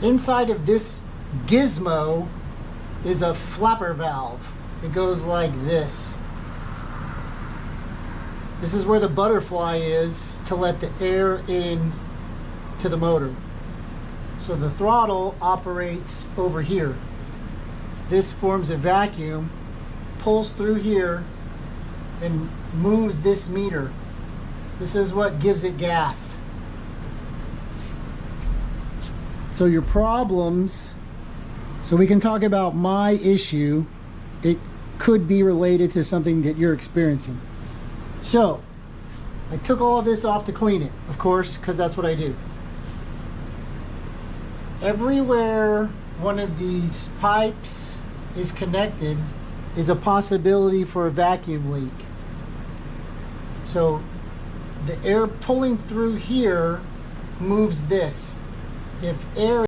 Inside of this gizmo is a flapper valve. It goes like this. This is where the butterfly is to let the air in to the motor. So the throttle operates over here. This forms a vacuum, pulls through here, and moves this meter. This is what gives it gas. So your problems, so we can talk about my issue. It could be related to something that you're experiencing. So I took all of this off to clean it, of course, because that's what I do. Everywhere one of these pipes is connected is a possibility for a vacuum leak. So the air pulling through here moves this. If air